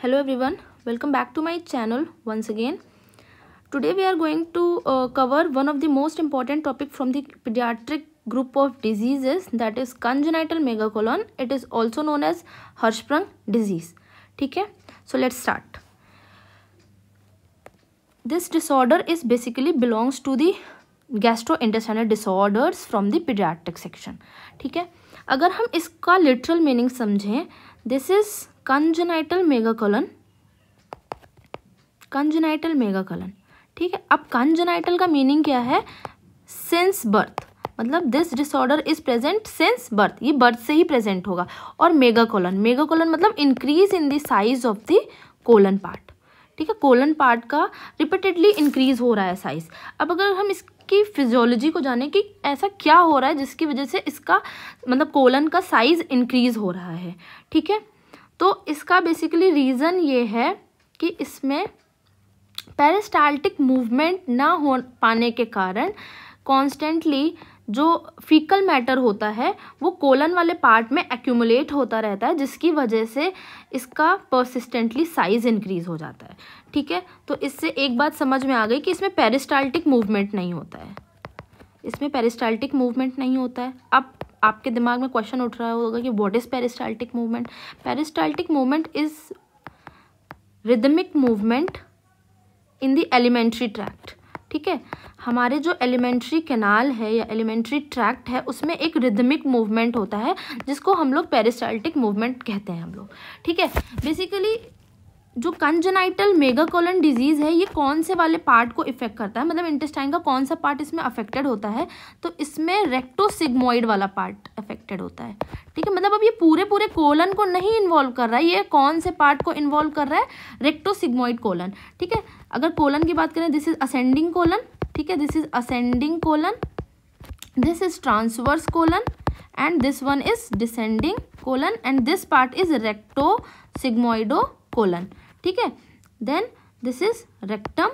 Hello everyone, welcome back to my channel once again. Today we are going to cover one of the most important topic from the pediatric group of diseases, that is congenital megacolon. It is also known as Hirschsprung disease. ठीक है, so let's start. This disorder is basically belongs to the gastrointestinal disorders from the pediatric section. ठीक है, अगर हम इसका literal meaning समझें, this is congenital megacolon. Congenital megacolon, ठीक है. अब कंजेनाइटल का मीनिंग क्या है? सिंस बर्थ, मतलब this disorder is present since birth, ये बर्थ से ही प्रेजेंट होगा. और मेगाकोलन, मेगाकोलन मतलब increase in the size of the colon part. ठीक है, कोलन पार्ट का रिपीटेडली इंक्रीज हो रहा है साइज. अब अगर हम इसकी फिजियोलॉजी को जाने कि ऐसा क्या हो रहा है जिसकी वजह से इसका मतलब कोलन का साइज इंक्रीज हो रहा है. ठीक है, तो इसका बेसिकली रीज़न ये है कि इसमें पेरिस्टाल्टिक मूवमेंट ना हो पाने के कारण कॉन्स्टेंटली जो फीकल मैटर होता है वो कोलन वाले पार्ट में एक्यूमुलेट होता रहता है, जिसकी वजह से इसका परसिस्टेंटली साइज इंक्रीज हो जाता है. ठीक है, तो इससे एक बात समझ में आ गई कि इसमें पेरिस्टाल्टिक मूवमेंट नहीं होता है. इसमें पेरिस्टाल्टिक मूवमेंट नहीं होता है. अब आपके दिमाग में क्वेश्चन उठ रहा होगा कि what is peristaltic movement. Peristaltic movement is rhythmic movement in the alimentary tract. ठीक है, हमारे जो एलिमेंट्री कैनाल है या एलिमेंट्री ट्रैक्ट है उसमें एक रिदमिक मूवमेंट होता है जिसको हम लोग पेरिस्टाल्टिक मूवमेंट कहते हैं हम लोग. ठीक है, बेसिकली जो कंजेनाइटल मेगाकोलन डिजीज़ है ये कौन से वाले पार्ट को इफेक्ट करता है, मतलब इंटेस्टाइन का कौन सा पार्ट इसमें अफेक्टेड होता है, तो इसमें रेक्टोसिग्मोइड वाला पार्ट अफेक्टेड होता है. ठीक है, मतलब अब ये पूरे कोलन को नहीं इन्वॉल्व कर रहा है, ये कौन से पार्ट को इन्वॉल्व कर रहा है? रेक्टोसिग्मोइड कोलन. ठीक है, अगर कोलन की बात करें, दिस इज असेंडिंग कोलन. ठीक है, this is ascending colon, this is transverse colon and this one is descending colon and this part is rectosigmoido colon. ठीक है, then this is rectum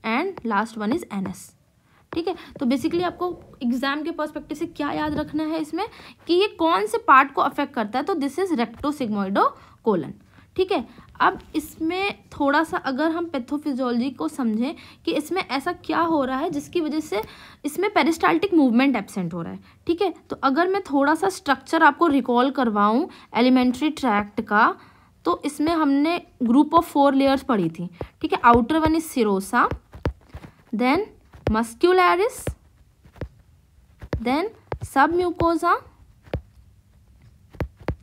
and last one is anus. ठीक है, तो basically आपको exam के perspective से क्या याद रखना है इसमें कि ये कौन से पार्ट को अफेक्ट करता है, तो दिस इज रेक्टोसिग्मोइडो कोलन. ठीक है, अब इसमें थोड़ा सा अगर हम पैथोफिजियोलॉजी को समझें कि इसमें ऐसा क्या हो रहा है जिसकी वजह से इसमें पेरिस्टाल्टिक मूवमेंट एब्सेंट हो रहा है. ठीक है, तो अगर मैं थोड़ा सा स्ट्रक्चर आपको रिकॉल करवाऊँ एलिमेंट्री ट्रैक्ट का, तो इसमें हमने ग्रुप ऑफ 4 लेयर्स पढ़ी थी. ठीक है, outer one is serosa, then muscularis, then submucosa,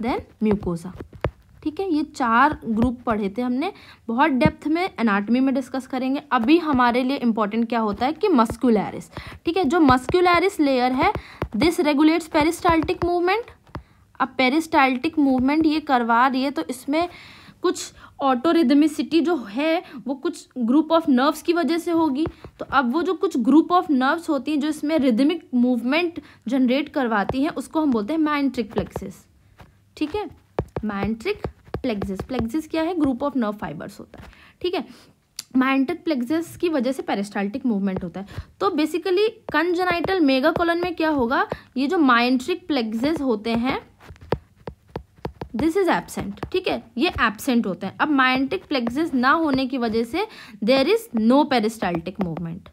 then mucosa. ठीक है, ये 4 ग्रुप पढ़े थे हमने. बहुत डेप्थ में एनाटॉमी में डिस्कस करेंगे. अभी हमारे लिए इंपॉर्टेंट क्या होता है कि मस्क्यूलरिस. ठीक है, जो मस्क्यूलरिस लेयर है दिस रेगुलेट्स पेरिस्टाल्टिक मूवमेंट. अब पेरिस्टाल्टिक मूवमेंट ये करवा रही है तो इसमें कुछ ऑटोरिदमिसिटी जो है वो कुछ ग्रुप ऑफ नर्व्स की वजह से होगी. तो अब वो जो कुछ ग्रुप ऑफ नर्व्स होती हैं जो इसमें रिदमिक मूवमेंट जनरेट करवाती हैं उसको हम बोलते हैं माइंट्रिक प्लेक्सिस. ठीक है, माइंट्रिक प्लेक्सिस. प्लेक्सिस क्या है? ग्रुप ऑफ नर्व फाइबर्स होता है. ठीक है, माइंट्रिक प्लेक्सिस की वजह से पेरिस्टाल्टिक मूवमेंट होता है. तो बेसिकली कंजेनाइटल मेगाकोलन में क्या होगा, ये जो माइंट्रिक प्लेक्सिस होते हैं दिस इज एब्सेंट. ठीक है, ये एब्सेंट होते हैं. अब माइंट्रिक प्लेक्सिस ना होने की वजह से there is no peristaltic movement.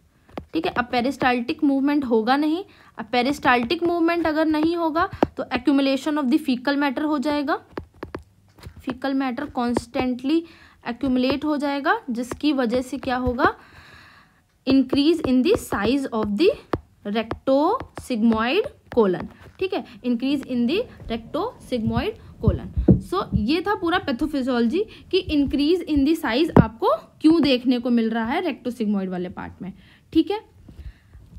ठीक है, अब पेरिस्टाल्टिक मूवमेंट होगा नहीं. अब पेरिस्टाल्टिक मूवमेंट अगर नहीं होगा तो accumulation of the faecal matter हो जाएगा. फीकल मैटर कॉन्स्टेंटली एक्यूमुलेट हो जाएगा जिसकी वजह से क्या होगा, increase in the size of the rectosigmoid colon. ठीक है, increase in the rectosigmoid colon. So ये था पूरा पैथोफिजियोलॉजी कि इंक्रीज इन द साइज आपको क्यों देखने को मिल रहा है रेक्टोसिग्मोइड वाले पार्ट में. ठीक है,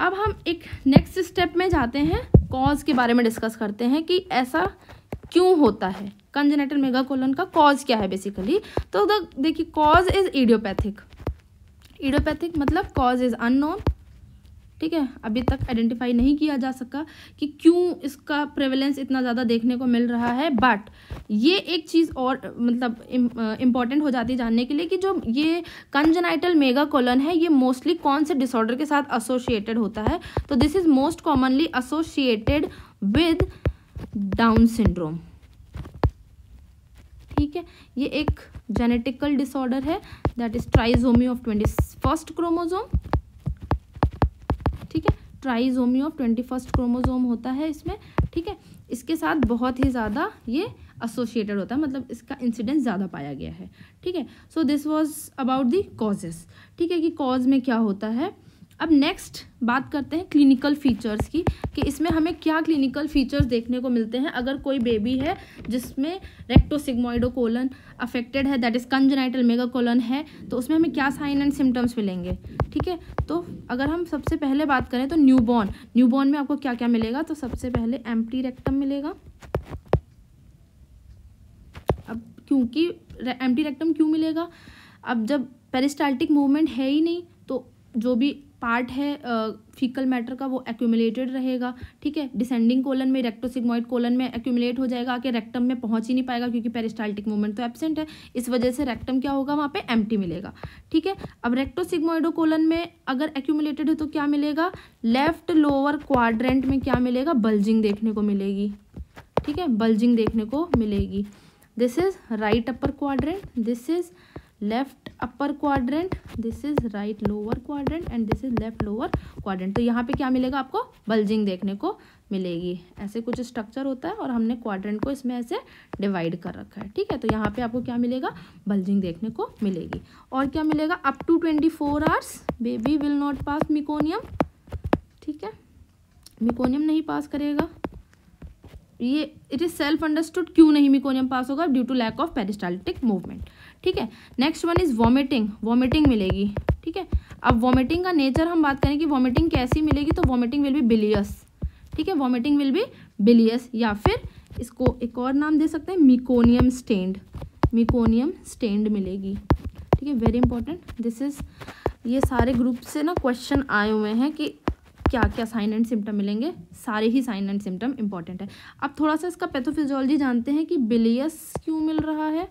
अब हम एक नेक्स्ट स्टेप में जाते हैं, कॉज के बारे में डिस्कस करते हैं कि ऐसा क्यों होता है. कंजेनाइटल मेगाकोलन का कॉज क्या है बेसिकली, तो देखिए कॉज इज इडियोपैथिक. इडियोपैथिक मतलब कॉज इज अननोन. ठीक है, अभी तक आइडेंटिफाई नहीं किया जा सका कि क्यों इसका प्रेवलेंस इतना ज़्यादा देखने को मिल रहा है. बट ये एक चीज़ और मतलब इम्पॉर्टेंट हो जाती है जानने के लिए कि जो ये कंजेनाइटल मेगाकोलन है ये मोस्टली कौन से डिसऑर्डर के साथ एसोसिएटेड होता है, तो this is most commonly associated with down syndrome. ठीक है, ये एक जेनेटिकल डिसऑर्डर है, that is trisomy of 21st chromosome, ठीक है, ट्राइसोमी ऑफ 21st क्रोमोसोम होता है इसमें, ठीक है। इसके साथ बहुत ही ज़्यादा ये एसोसिएटेड होता है, मतलब इसका इंसिडेंस ज़्यादा पाया गया है, ठीक है। So this was about the causes, ठीक है, कि कॉज में क्या होता है। अब नेक्स्ट बात करते हैं क्लिनिकल फीचर्स की, कि इसमें हमें क्या क्लिनिकल फीचर्स देखने को मिलते हैं अगर कोई बेबी है जिसमें रेक्टोसिग्मोइडोकोलन अफेक्टेड है, दैट इज कंजेनाइटल मेगाकोलन है, तो उसमें हमें क्या साइन एंड सिम्टम्स मिलेंगे, ठीक है। तो अगर हम सबसे पहले बात करें तो न्यूबॉर्न में आपको क्या क्या मिलेगा, तो सबसे पहले एम्प्टी रेक्टम मिलेगा। अब क्योंकि एम्प्टी रेक्टम क्यों मिलेगा, अब जब पेरिस्टाल्टिक मूवमेंट है ही नहीं तो जो भी पार्ट है फीकल मैटर का वो एक्यूमुलेटेड रहेगा, ठीक है। डिसेंडिंग कोलन में, रेक्टोसिग्मोइड कोलन में एक्यूमुलेट हो जाएगा, आके रेक्टम में पहुंच ही नहीं पाएगा क्योंकि पेरिस्टाल्टिक मूवमेंट तो एब्सेंट है, इस वजह से रेक्टम क्या होगा, वहाँ पे एम्प्टी मिलेगा, ठीक है। अब रेक्टोसिग्मोइडोकोलन में अगर एक्यूमुलेटेड है तो क्या मिलेगा, लेफ्ट लोअर क्वाड्रेंट में क्या मिलेगा, बल्जिंग देखने को मिलेगी, ठीक है, बल्जिंग देखने को मिलेगी। This is right upper quadrant, this is left upper quadrant, this is right lower quadrant and this is left lower quadrant. तो यहाँ पे क्या मिलेगा आपको, बल्जिंग देखने को मिलेगी। ऐसे कुछ स्ट्रक्चर होता है और हमने क्वाड्रेंट को इसमें ऐसे डिवाइड कर रखा है, ठीक है। तो यहाँ पे आपको क्या मिलेगा, बल्जिंग देखने को मिलेगी। और क्या मिलेगा, up to 24 hours baby will not pass meconium, ठीक है, मिकोनियम नहीं पास करेगा। ये इट इज सेल्फ अंडरस्टूड क्यों नहीं मिकोनियम पास होगा, due to lack of peristaltic movement, ठीक है। नेक्स्ट वन इज वॉमिटिंग मिलेगी, ठीक है। अब वॉमिटिंग का नेचर हम बात करें कि वॉमिटिंग कैसी मिलेगी, तो वॉमिटिंग विल बी बिलियस, ठीक है, वॉमिटिंग विल बी बिलियस, या फिर इसको एक और नाम दे सकते हैं मिकोनियम स्टेन्ड मिलेगी, ठीक है, वेरी इंपॉर्टेंट। दिस इज, ये सारे ग्रुप से ना क्वेश्चन आए हुए हैं कि क्या क्या साइन एंड सिम्टम मिलेंगे, सारे ही साइन एंड सिम्टम इंपॉर्टेंट है। अब थोड़ा सा इसका पैथोफिजियोलॉजी जानते हैं कि बिलियस क्यों मिल रहा है।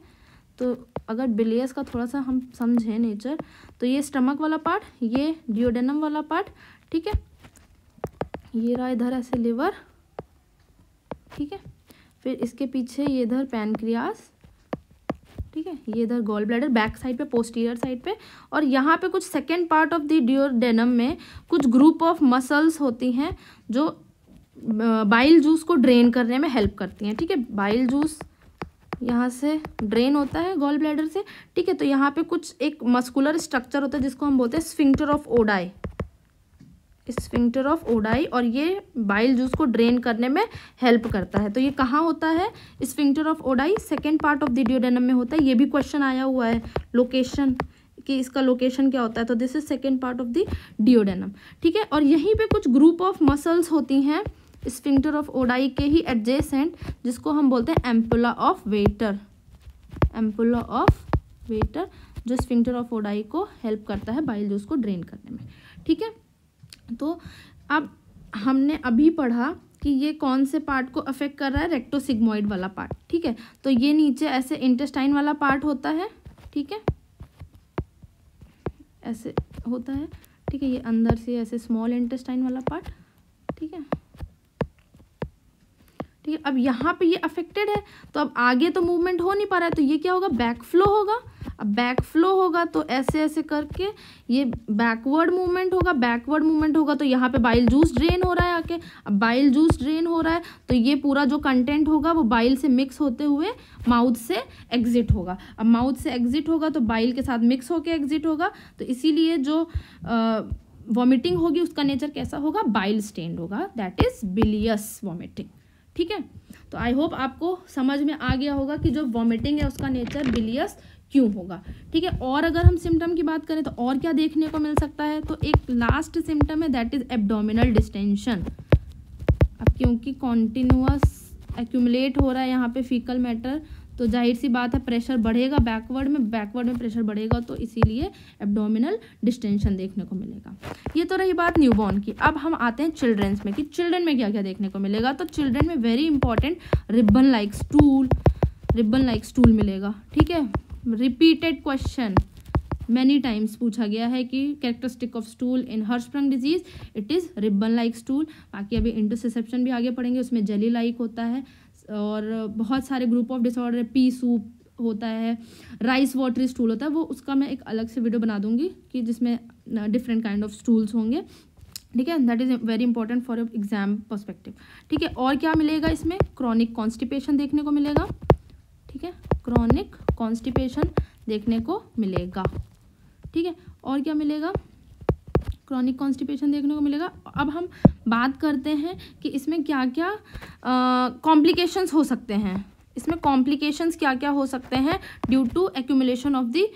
तो अगर बिलियस का थोड़ा सा हम समझें नेचर, तो ये स्टमक वाला पार्ट, ये डियोडेनम वाला पार्ट, ठीक है, ये रहा इधर ऐसे लिवर, ठीक है, फिर इसके पीछे ये इधर पैनक्रियास, ठीक है, ये इधर गॉल ब्लैडर बैक साइड पे, पोस्टीरियर साइड पे, और यहाँ पे कुछ second part of the duodenum में कुछ ग्रुप ऑफ मसल्स होती हैं जो बाइल जूस को ड्रेन करने में हेल्प करती हैं, ठीक है। बाइल जूस यहाँ से ड्रेन होता है गॉल ब्लैडर से, ठीक है। तो यहाँ पे कुछ एक मस्कुलर स्ट्रक्चर होता है जिसको हम बोलते हैं स्फिंक्टर ऑफ ओडाई, और ये बाइल जूस को ड्रेन करने में हेल्प करता है। तो ये कहाँ होता है, sphincter of Oddi second part of the duodenum में होता है। ये भी क्वेश्चन आया हुआ है लोकेशन, कि इसका लोकेशन क्या होता है, तो this is second part of the duodenum, ठीक है। और यहीं पे कुछ ग्रुप ऑफ मसल्स होती हैं स्फिंक्टर ऑफ ओडाई के ही एडजेसेंट, जिसको हम बोलते हैं एम्पुला ऑफ वेटर, जो स्फिंक्टर ऑफ ओडाई को हेल्प करता है बाइल जूस को ड्रेन करने में, ठीक है। तो अब हमने अभी पढ़ा कि ये कौन से पार्ट को अफेक्ट कर रहा है, रेक्टोसिग्मोइड वाला पार्ट, ठीक है। तो ये नीचे ऐसे इंटेस्टाइन वाला पार्ट होता है, ठीक है, ऐसे होता है, ठीक है, ये अंदर से ऐसे स्मॉल इंटेस्टाइन वाला पार्ट, ठीक है, ठीक है। अब यहाँ पे ये अफेक्टेड है, तो अब आगे तो मूवमेंट हो नहीं पा रहा है, तो ये क्या होगा, बैक फ्लो होगा। अब बैक फ्लो होगा तो ऐसे ऐसे करके ये बैकवर्ड मूवमेंट होगा, तो यहाँ पे बाइल जूस ड्रेन हो रहा है आके। अब बाइल जूस ड्रेन हो रहा है तो ये पूरा जो कंटेंट होगा वो बाइल से मिक्स होते हुए माउथ से एग्जिट होगा। अब माउथ से एग्जिट होगा तो बाइल के साथ मिक्स होके एग्जिट होगा, तो इसीलिए जो वॉमिटिंग होगी उसका नेचर कैसा होगा, बाइल स्टेन्ड होगा, दैट इज बिलियस वॉमिटिंग, ठीक है। तो आई होप आपको समझ में आ गया होगा कि जो वॉमिटिंग है उसका नेचर बिलियस क्यों होगा, ठीक है। और अगर हम सिम्टम की बात करें तो और क्या देखने को मिल सकता है, तो एक लास्ट सिम्टम है दैट इज एब्डोमिनल डिस्टेंशन। अब क्योंकि कॉन्टिन्यूअस एक्यूमुलेट हो रहा है यहाँ पे फीकल मैटर, तो जाहिर सी बात है प्रेशर बढ़ेगा बैकवर्ड में प्रेशर बढ़ेगा, तो इसीलिए एब्डोमिनल डिस्टेंशन देखने को मिलेगा। ये तो रही बात न्यूबॉर्न की। अब हम आते हैं चिल्ड्रंस में कि चिल्ड्रन में क्या क्या देखने को मिलेगा। तो चिल्ड्रन में very important ribbon like stool मिलेगा, ठीक है। रिपीटेड क्वेश्चन मैनी टाइम्स पूछा गया है कि characteristic of stool in Hirschsprung disease, it is ribbon like stool. बाकी अभी इंटरसेप्शन भी आगे पढ़ेंगे, उसमें जेली लाइक होता है। और बहुत सारे group of disorder, P soup होता है, राइस वाटरी स्टूल होता है, वो उसका मैं एक अलग से वीडियो बना दूंगी कि जिसमें डिफरेंट काइंड ऑफ स्टूल्स होंगे, ठीक है। That is very important for your exam perspective, ठीक है। और क्या मिलेगा इसमें, क्रॉनिक कॉन्स्टिपेशन देखने को मिलेगा, ठीक है, क्रॉनिक कॉन्स्टिपेशन देखने को मिलेगा, ठीक है। और क्या मिलेगा, क्रॉनिक कॉन्स्टिपेशन देखने को मिलेगा। अब हम बात करते हैं कि इसमें क्या क्या कॉम्प्लिकेशंस हो सकते हैं, इसमें कॉम्प्लिकेशंस क्या क्या हो सकते हैं due to accumulation of the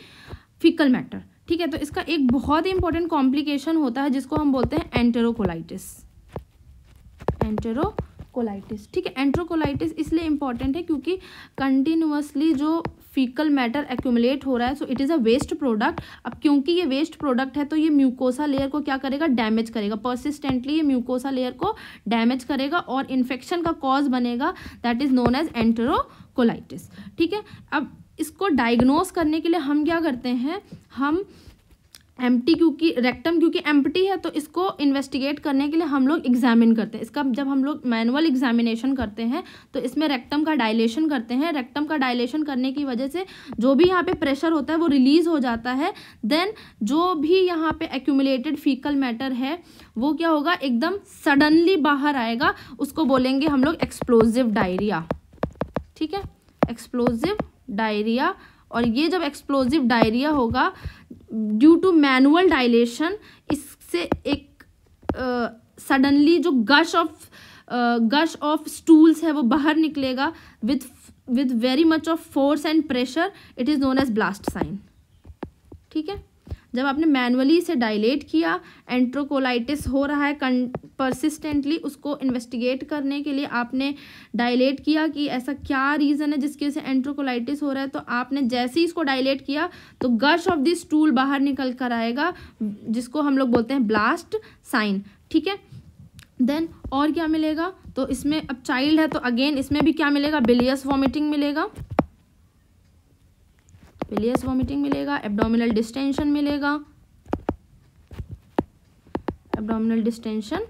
faecal matter, ठीक है। तो इसका एक बहुत ही इंपॉर्टेंट कॉम्प्लिकेशन होता है जिसको हम बोलते हैं एंटेरोकोलाइटिस, एंटेरोकोलाइटिस, ठीक है। एंटेरोकोलाइटिस इसलिए इंपॉर्टेंट है क्योंकि कंटिन्यूअसली जो फीकल मैटर एक्यूमुलेट हो रहा है, so it is a waste product. अब क्योंकि ये वेस्ट प्रोडक्ट है तो ये म्यूकोसा लेयर को क्या करेगा, डैमेज करेगा, परसिस्टेंटली ये म्यूकोसा लेयर को डैमेज करेगा और इन्फेक्शन का कॉज बनेगा, that is known as enterocolitis, ठीक है। अब इसको डायग्नोस करने के लिए हम क्या करते हैं, हम एम्प्टी, क्योंकि रेक्टम क्योंकि एम्प्टी है तो इसको इन्वेस्टिगेट करने के लिए हम लोग एग्जामिन करते हैं। इसका जब हम लोग मैनुअल एग्जामिनेशन करते हैं तो इसमें रेक्टम का डायलेशन करते हैं। रेक्टम का डायलेशन करने की वजह से जो भी यहाँ पे प्रेशर होता है वो रिलीज हो जाता है। देन जो भी यहाँ पे एक्यूमुलेटेड फीकल मैटर है वो क्या होगा, एकदम सडनली बाहर आएगा, उसको बोलेंगे हम लोग एक्सप्लोजिव डायरिया, ठीक है, एक्सप्लोजिव डायरिया। और ये जब एक्सप्लोजिव डायरिया होगा ड्यू टू मैनुअल डायलेशन, इससे एक सडनली जो गश ऑफ स्टूल्स है वो बाहर निकलेगा with very much of force and pressure, it is known as blast sign, ठीक है। जब आपने मैनुअली इसे डायलेट किया, एंट्रोकोलाइटिस हो रहा है परसिस्टेंटली, उसको इन्वेस्टिगेट करने के लिए आपने डायलेट किया कि ऐसा क्या रीज़न है जिसकी वजह से एंट्रोकोलाइटिस हो रहा है, तो आपने जैसे ही इसको डायलेट किया तो गश ऑफ दिस स्टूल बाहर निकल कर आएगा, जिसको हम लोग बोलते हैं ब्लास्ट साइन, ठीक है। देन और क्या मिलेगा, तो इसमें अब चाइल्ड है तो अगेन इसमें भी क्या मिलेगा, बिलियस वॉमिटिंग मिलेगा, बिलियस वॉमिटिंग मिलेगा, एब्डोमिनल डिस्टेंशन मिलेगा, एब्डोमिनल डिस्टेंशन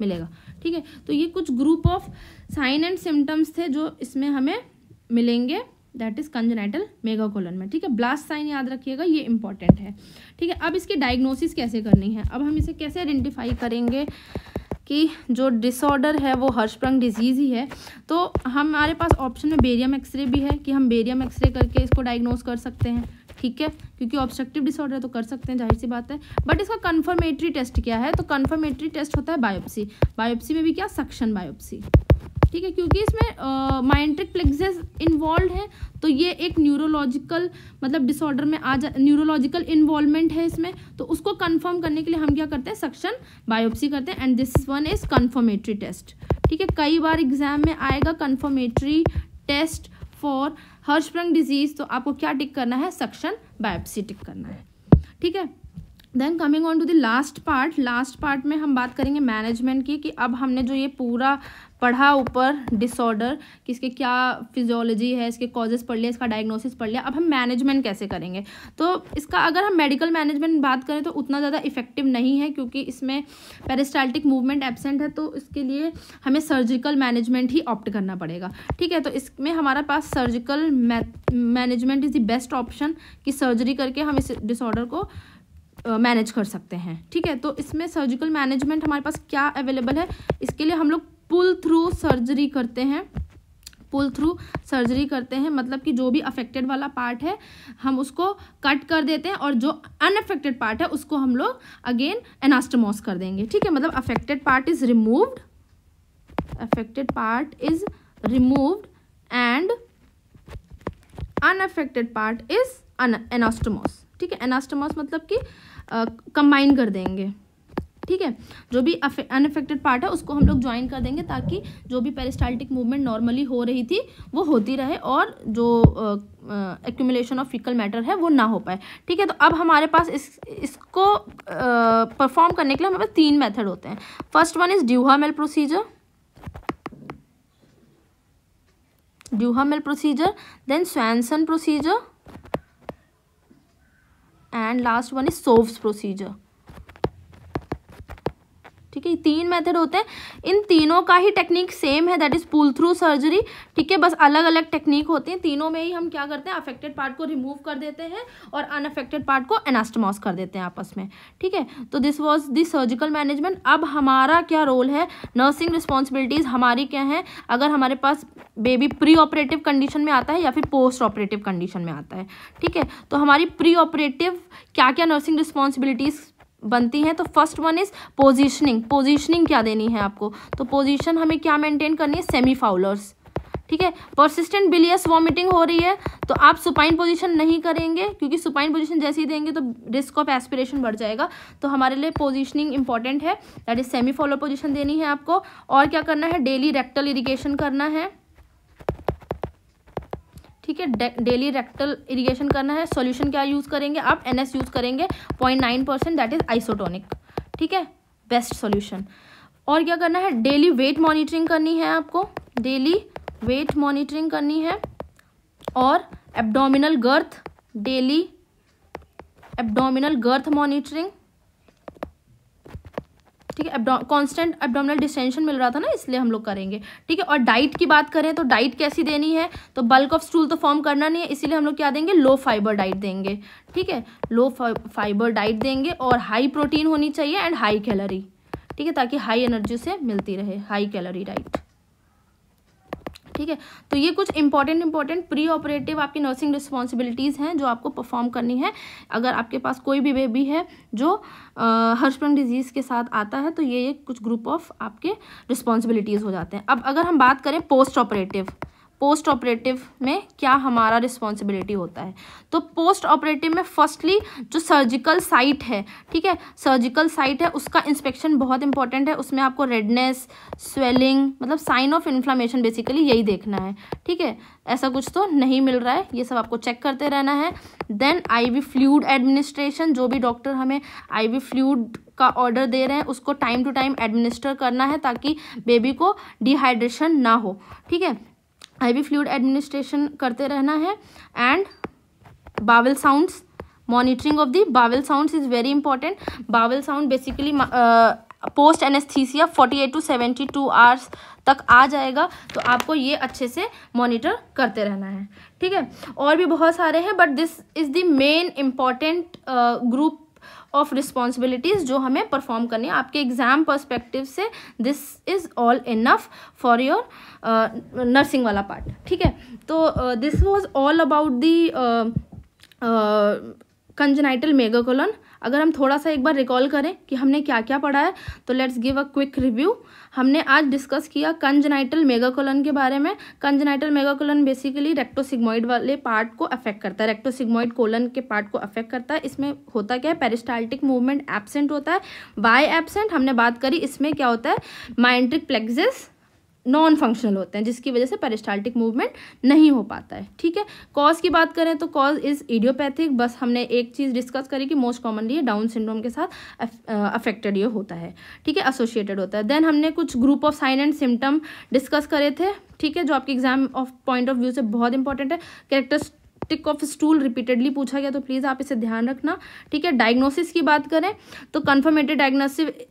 मिलेगा, ठीक है। तो ये कुछ group of sine and symptoms थे जो इसमें हमें मिलेंगे, दैट इज कंजेनाइटल मेगाकोलन में, ठीक है। ब्लास्ट साइन याद रखिएगा, ये इंपॉर्टेंट है, ठीक है। अब इसकी डायग्नोसिस कैसे करनी है, अब हम इसे कैसे आइडेंटिफाई करेंगे कि जो डिसऑर्डर है वो हर्शस्प्रंग डिजीज़ ही है। तो हमारे पास ऑप्शन में बेरियम एक्सरे भी है कि हम बेरियम एक्सरे करके इसको डायग्नोस कर सकते हैं, ठीक है, क्योंकि ऑब्स्ट्रक्टिव डिसऑर्डर है तो कर सकते हैं, जाहिर सी बात है। बट इसका कन्फर्मेटरी टेस्ट क्या है, तो कन्फर्मेटरी टेस्ट होता है बायोप्सी। बायोप्सी में भी क्या, सक्शन बायोप्सी, ठीक है, क्योंकि इसमें माइंट्रिक प्लेक्सस इन्वॉल्व है, तो ये एक न्यूरोलॉजिकल मतलब डिसऑर्डर में न्यूरोलॉजिकल इन्वॉल्वमेंट है इसमें, तो उसको कंफर्म करने के लिए हम क्या करते हैं, सक्शन बायोप्सी करते हैं, and this one is confirmatory test, ठीक है। कई बार एग्जाम में आएगा confirmatory test for Hirschsprung disease, तो आपको क्या टिक करना है, सक्शन बायोप्सी टिक करना है, ठीक है। Then coming on to the last part में हम बात करेंगे मैनेजमेंट की, कि अब हमने जो ये पूरा पढ़ा ऊपर डिसऑर्डर कि इसके क्या फिजियोलॉजी है, इसके कॉजेस पढ़ लिया, इसका डायग्नोसिस पढ़ लिया, अब हम मैनेजमेंट कैसे करेंगे। तो इसका अगर हम मेडिकल मैनेजमेंट बात करें तो उतना ज़्यादा इफेक्टिव नहीं है, क्योंकि इसमें पेरिस्टाल्टिक मूवमेंट एब्सेंट है, तो इसके लिए हमें सर्जिकल मैनेजमेंट ही ऑप्ट करना पड़ेगा, ठीक है। तो इसमें हमारे पास surgical management is the best option, कि सर्जरी करके हम इस डिसऑर्डर को मैनेज कर सकते हैं, ठीक है। तो इसमें सर्जिकल मैनेजमेंट हमारे पास क्या अवेलेबल है, इसके लिए हम लोग पुल थ्रू सर्जरी करते हैं, पुल थ्रू सर्जरी करते हैं, मतलब कि जो भी अफेक्टेड वाला पार्ट है हम उसको कट कर देते हैं, और जो अनअफेक्टेड पार्ट है उसको हम लोग अगेन एनास्टोमोस कर देंगे, ठीक है। मतलब affected part is removed, affected part is removed and unaffected part is anastomose, ठीक है। एनास्टोमोस मतलब कि कंबाइन कर देंगे, ठीक है। जो भी अनअफेक्टेड पार्ट है उसको हम लोग ज्वाइन कर देंगे, ताकि जो भी पेरिस्टाल्टिक मूवमेंट नॉर्मली हो रही थी वो होती रहे, और जो एक्यूमुलेशन ऑफ फीकल मैटर है वो ना हो पाए, ठीक है। तो अब हमारे पास इसको परफॉर्म करने के लिए हमारे पास 3 मेथड होते हैं। First one is Duhamel procedure, then Swenson procedure, and last one is Sove's procedure, ठीक है, 3 मेथड होते हैं, इन तीनों का ही टेक्निक सेम है, that is pull through surgery. ठीक है, बस अलग अलग टेक्निक होती हैं। तीनों में ही हम क्या करते हैं, अफेक्टेड पार्ट को रिमूव कर देते हैं और अनअफेक्टेड पार्ट को एनास्टमोस कर देते हैं आपस में। ठीक है, तो this was the surgical management. अब हमारा क्या रोल है, नर्सिंग रिस्पॉन्सिबिलिटीज़ हमारी क्या है, अगर हमारे पास बेबी प्री ऑपरेटिव कंडीशन में आता है या फिर पोस्ट ऑपरेटिव कंडीशन में आता है। ठीक है, तो हमारी प्री ऑपरेटिव क्या क्या नर्सिंग रिस्पॉन्सिबिलिटीज़ बनती हैं। तो first one is positioning. Positioning क्या देनी है आपको, तो पोजीशन हमें क्या मेंटेन करनी है, सेमी फाउलर्स। ठीक है, परसिस्टेंट बिलियस वॉमिटिंग हो रही है तो आप सुपाइन पोजीशन नहीं करेंगे, क्योंकि सुपाइन पोजीशन जैसे ही देंगे तो रिस्क ऑफ एस्पिरेशन बढ़ जाएगा। तो हमारे लिए पोजीशनिंग इंपॉर्टेंट है, that is semi Fowler position देनी है आपको। और क्या करना है, डेली रेक्टल इरिगेशन करना है। ठीक है, डेली रेक्टल इरिगेशन करना है। सॉल्यूशन क्या यूज़ करेंगे आप, NS यूज़ करेंगे 0.9%, दैट इज आइसोटोनिक। ठीक है, बेस्ट सॉल्यूशन। और क्या करना है, डेली वेट मॉनिटरिंग करनी है आपको, डेली वेट मॉनिटरिंग करनी है। और abdominal girth, daily abdominal girth monitoring. ठीक है, कांस्टेंट एब्डोमिनल डिस्टेंशन मिल रहा था ना, इसलिए हम लोग करेंगे। ठीक है, और डाइट की बात करें तो डाइट कैसी देनी है, तो बल्क ऑफ स्टूल तो फॉर्म करना नहीं है, इसीलिए हम लोग क्या देंगे, लो फाइबर डाइट देंगे। ठीक है, लो फाइबर डाइट देंगे और हाई प्रोटीन होनी चाहिए एंड हाई कैलोरी। ठीक है, ताकि हाई एनर्जी से मिलती रहे, हाई कैलोरी डाइट। ठीक है, तो ये कुछ इंपॉर्टेंट प्री ऑपरेटिव आपकी नर्सिंग रिस्पॉन्सिबिलिटीज़ हैं जो आपको परफॉर्म करनी है। अगर आपके पास कोई भी बेबी है जो हर्षबर्ग डिजीज़ के साथ आता है तो ये कुछ ग्रुप ऑफ आपके रिस्पॉन्सिबिलिटीज़ हो जाते हैं। अब अगर हम बात करें पोस्ट ऑपरेटिव में क्या हमारा रिस्पॉन्सिबिलिटी होता है, तो पोस्ट ऑपरेटिव में फर्स्टली जो सर्जिकल साइट है, ठीक है, सर्जिकल साइट है उसका इंस्पेक्शन बहुत इंपॉर्टेंट है। उसमें आपको रेडनेस, स्वेलिंग, मतलब साइन ऑफ इन्फ्लामेशन बेसिकली यही देखना है। ठीक है, ऐसा कुछ तो नहीं मिल रहा है, ये सब आपको चेक करते रहना है। देन IV फ्लूइड एडमिनिस्ट्रेशन, जो भी डॉक्टर हमें IV फ्लूइड का ऑर्डर दे रहे हैं उसको टाइम टू टाइम एडमिनिस्टर करना है ताकि बेबी को डिहाइड्रेशन ना हो। ठीक है, IV फ्लूइड एडमिनिस्ट्रेशन करते रहना है। And bowel sounds, monitoring of the bowel sounds is very important. Bowel sound basically post anaesthesia 48 to 72 hours तक आ जाएगा, तो आपको ये अच्छे से मॉनिटर करते रहना है। ठीक है, और भी बहुत सारे हैं but this is the main important group of responsibilities जो हमें परफॉर्म करनी है आपके एग्जाम पर्सपेक्टिव से। This is all enough for your nursing वाला पार्ट। ठीक है, तो this was all about the congenital megacolon. अगर हम थोड़ा सा एक बार रिकॉल करें कि हमने क्या क्या पढ़ा है, तो let's give a quick review. हमने आज डिस्कस किया कंजेनाइटल मेगाकोलन के बारे में। कंजेनाइटल मेगाकोलन बेसिकली रेक्टोसिग्मोइड वाले पार्ट को अफेक्ट करता है, रेक्टोसिग्मोइड कोलन के पार्ट को अफेक्ट करता है। इसमें होता क्या है, पेरिस्टाल्टिक मूवमेंट एब्सेंट होता है। बाय एब्सेंट हमने बात करी, इसमें क्या होता है, माइंट्रिक प्लेक्सिस नॉन फंक्शनल होते हैं जिसकी वजह से पेरिस्टाल्टिक मूवमेंट नहीं हो पाता है। ठीक है, कॉज की बात करें तो कॉज इज इडियोपैथिक। बस हमने एक चीज़ डिस्कस करी कि मोस्ट कॉमनली ये डाउन सिंड्रोम के साथ अफेक्टेड ये होता है। ठीक है, एसोसिएटेड होता है। देन हमने कुछ group of sine and symptom discuss करे थे। ठीक है, जो आपके exam of point of view से बहुत इंपॉर्टेंट है। कैरेक्टरिस्टिक ऑफ स्टूल रिपीटेडली पूछा गया, तो प्लीज़ आप इसे ध्यान रखना। ठीक है, डायग्नोसिस की बात करें तो कन्फर्मेटेड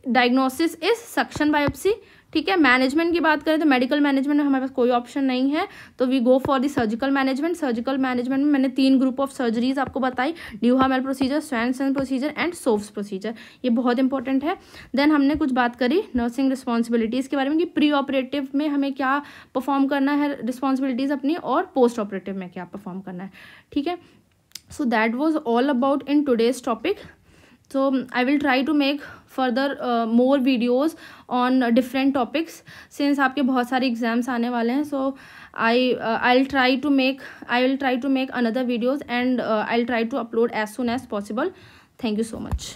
डायग्नोसिस इज सक्शन बायोप्सी। ठीक है, मैनेजमेंट की बात करें तो मेडिकल मैनेजमेंट में हमारे पास कोई ऑप्शन नहीं है, तो we go for the surgical management. Surgical management में मैंने 3 ग्रुप ऑफ सर्जरीज आपको बताई, Duhamel procedure, Swenson procedure and Soave's procedure. ये बहुत इंपॉर्टेंट है। देन हमने कुछ बात करी नर्सिंग रिस्पॉन्सिबिलिटीज़ के बारे में कि प्री ऑपरेटिव में हमें क्या परफॉर्म करना है रिस्पॉन्सिबिलिटीज़ अपनी, और पोस्ट ऑपरेटिव में क्या परफॉर्म करना है। ठीक है, so that was all about in today's topic. So I will try to make further more videos on different topics since आपके बहुत सारे एग्जाम्स आने वाले हैं। So I will try to make another videos and I'll try to upload as soon as possible. Thank you so much.